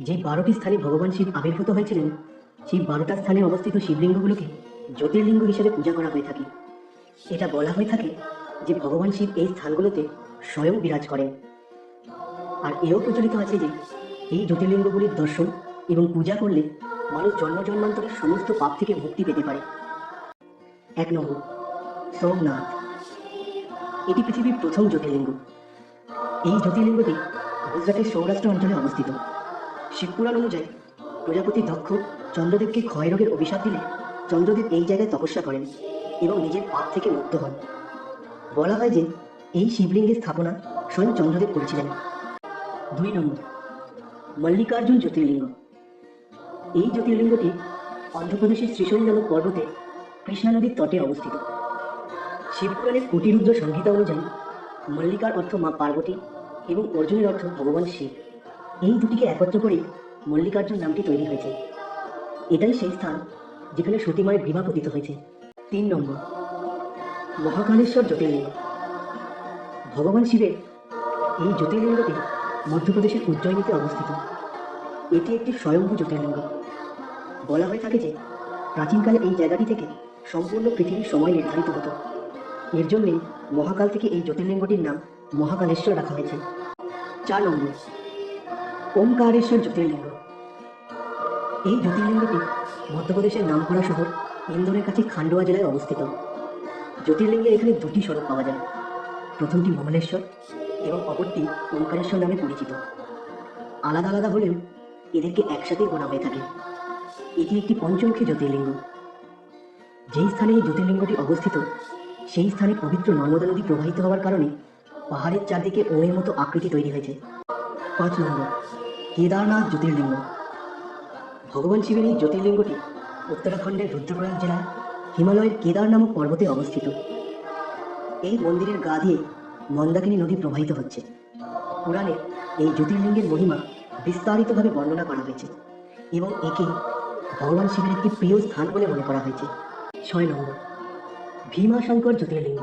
যে 12টি স্থানে ভগবান শিব আবির্ভূত হয়েছিলেন, সেই 12টা স্থানে অবস্থিত শিবলিঙ্গগুলোকে জ্যোতির্লিঙ্গ হিসেবে পূজা করা হয়ে থাকে। এটা বলা হয়ে থাকে যে ভগবান শিব এই স্থানগুলোতে স্বয়ং বিরাজ করেন। আর এও প্রচলিত আছে যে এই জ্যোতির্লিঙ্গগুলির দর্শন এবং পূজা করলে মানুষ জন্ম জন্মান্তরের সমস্ত পাপ থেকে মুক্তি পেতে পারে। 1 নম্বর, সোমনাথ। এটি পৃথিবীর প্রথম জ্যোতির্লিঙ্গ। এই জ্যোতির্লিঙ্গটি গুজরাটের সৌরাষ্ট্র অঞ্চলে অবস্থিত। শিবপুরাণ অনুযায়ী প্রজাপতি দক্ষ চন্দ্রদেবকে ক্ষয় রোগের অভিশাপ দিলে চন্দ্রদেব এই জায়গায় তপস্যা করেন এবং নিজের পাপ থেকে মুক্ত হন। বলা হয় যে এই শিবলিঙ্গের স্থাপনা স্বয়ং চন্দ্রদেব করেছিলেন। 2 নম্বর, মল্লিকার্জুন জ্যোতির্লিঙ্গ। এই জ্যোতির্লিঙ্গটি অন্ধ্রপ্রদেশের শ্রীশৈল নামক পর্বতে কৃষ্ণা নদীর তটে অবস্থিত। শিবপুরাণের কোটিরুদ্র সংহিতা অনুযায়ী মল্লিকার অর্থ মা পার্বতী এবং অর্জুনের অর্থ ভগবান শিব। এই দুটিকে একত্র করে মল্লিকার্জুন নামটি তৈরি হয়েছে। এটাই সেই স্থান যেখানে সতীমায়ের বিবাহ পতিত হয়েছে। 3 নম্বর, মহাকালেশ্বর জ্যোতির্লিঙ্গ। ভগবান শিবের এই জ্যোতির্লিঙ্গটি মধ্যপ্রদেশের উজ্জয়িনীতে অবস্থিত। এটি একটি স্বয়ম্ভূ জ্যোতির্লিঙ্গ। বলা হয়ে থাকে যে প্রাচীনকালে এই জায়গাটি থেকে সম্পূর্ণ পৃথিবীর সময় নির্ধারিত হতো। এর জন্যে মহাকাল থেকে এই জ্যোতির্লিঙ্গটির নাম মহাকালেশ্বর রাখা হয়েছে। 4 নম্বর, ওমকারেশ্বর জ্যোতির্লিঙ্গ। এই জ্যোতির্লিঙ্গটি মধ্যপ্রদেশের নামকরা শহর ইন্দোরের কাছে খান্ডোয়া জেলায় অবস্থিত। জ্যোতির্লিঙ্গে এখানে দুটি স্বরূপ পাওয়া যায়। প্রথমটি মমলেশ্বর এবং অপরটি ওমকারেশ্বর নামে পরিচিত। আলাদা আলাদা হলেও এদেরকে একসাথেই গোনা হয়ে থাকে। এটি একটি পঞ্চমুখী জ্যোতির্লিঙ্গ। যেই স্থানে এই জ্যোতির্লিঙ্গটি অবস্থিত সেই স্থানে পবিত্র নর্মদা নদী প্রবাহিত হওয়ার কারণে পাহাড়ের চারদিকে ওমের মতো আকৃতি তৈরি হয়েছে। 5 নম্বর, কেদারনাথ জ্যোতির্লিঙ্গ। ভগবান শিবের এই জ্যোতির্লিঙ্গটি উত্তরাখণ্ডের রুদ্রপ্রয়াগ জেলায় হিমালয়ের কেদার নামক পর্বতে অবস্থিত। এই মন্দিরের গা দিয়ে মন্দাকিনী নদী প্রবাহিত হচ্ছে। পুরাণে এই জ্যোতির্লিঙ্গের মহিমা বিস্তারিতভাবে বর্ণনা করা হয়েছে এবং একে ভগবান শিবের একটি প্রিয় স্থান বলে মনে করা হয়েছে। 6 নম্বর, ভীমাশঙ্কর জ্যোতির্লিঙ্গ।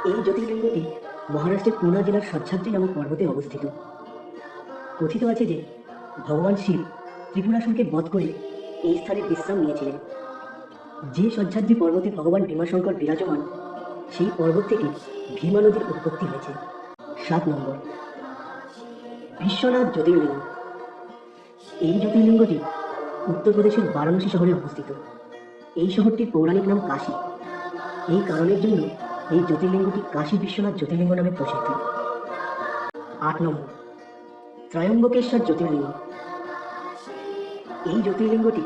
এই জ্যোতির্লিঙ্গটি মহারাষ্ট্রের পুনা জেলার সহ্যাদ্রি নামক পর্বতে অবস্থিত। কথিত আছে যে ভগবান শিব ত্রিপুরাসুরকে বধ করে এই স্থানে বিশ্রাম নিয়েছিলেন। যে সহ্যাদ্রি পর্বতে ভগবান ভীমাশঙ্কর বিরাজমান, সেই পর্বত থেকে ভীমা নদীর উৎপত্তি হয়েছে। 7 নম্বর, বিশ্বনাথ জ্যোতির্লিঙ্গ। এই জ্যোতির্লিঙ্গটি উত্তরপ্রদেশের বারাণসী শহরে অবস্থিত। এই শহরটির পৌরাণিক নাম কাশী। এই কারণের জন্য এই জ্যোতির্লিঙ্গটি কাশী বিশ্বনাথ জ্যোতির্লিঙ্গ নামে প্রসিদ্ধ। 8 নম্বর, ত্রয়ম্বকেশ্বর জ্যোতির্লিঙ্গ। এই জ্যোতির্লিঙ্গটি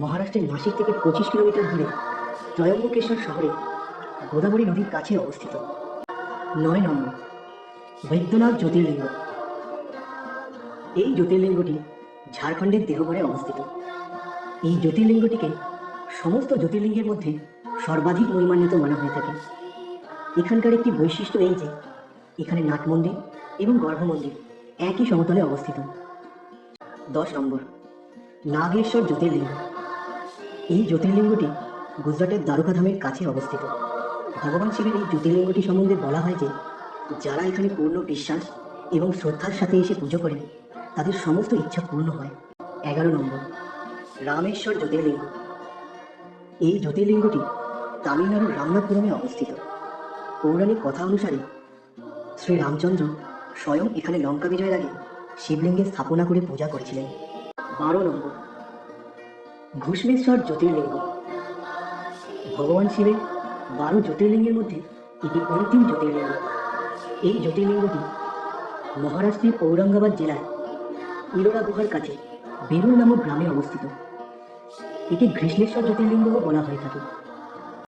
মহারাষ্ট্রের নাসিক থেকে 25 কিলোমিটার দূরে ত্রয়ম্বকেশ্বর শহরে গোদাবরী নদীর কাছে অবস্থিত। 9 নম্বর, বৈদ্যনাথ জ্যোতির্লিঙ্গ। এই জ্যোতির্লিঙ্গটি ঝাড়খণ্ডের দেহগড়ে অবস্থিত। এই জ্যোতির্লিঙ্গটিকে সমস্ত জ্যোতির্লিঙ্গের মধ্যে সর্বাধিক মহিমান্বিত মানা হয়ে থাকে। এখানকার একটি বৈশিষ্ট্য এই যে এখানে নাট মন্দির এবং গর্ভ মন্দির একই সমতলে অবস্থিত। 10 নম্বর, নাগেশ্বর জ্যোতির্লিঙ্গ। এই জ্যোতির্লিঙ্গটি গুজরাটের দ্বারকাধামের কাছে অবস্থিত। ভগবান শিবের এই জ্যোতির্লিঙ্গটি সম্বন্ধে বলা হয় যে যারা এখানে পূর্ণ বিশ্বাস এবং শ্রদ্ধার সাথে এসে পুজো করেন তাদের সমস্ত ইচ্ছা পূর্ণ হয়। 11 নম্বর, রামেশ্বর জ্যোতির্লিঙ্গ। এই জ্যোতির্লিঙ্গটি তামিলনাড়ুর রামনাথপুরমে অবস্থিত। পৌরাণিক কথা অনুসারে শ্রী রামচন্দ্র স্বয়ং এখানে লঙ্কা বিজয়ের আগে শিবলিঙ্গের স্থাপনা করে পূজা করেছিলেন। 12 নম্বর, ঘুষ্মেশ্বর জ্যোতির্লিঙ্গ। ভগবান শিবের 12 জ্যোতির্লিঙ্গের মধ্যে এটি অন্তিম জ্যোতির্লিঙ্গ। এই জ্যোতির্লিঙ্গটি মহারাষ্ট্রের ঔরঙ্গাবাদ জেলায় ইলোরা গুহার কাছে বেরুল নামক গ্রামে অবস্থিত। এটি ঘৃষ্ণেশ্বর জ্যোতির্লিঙ্গও বলা হয়ে থাকে।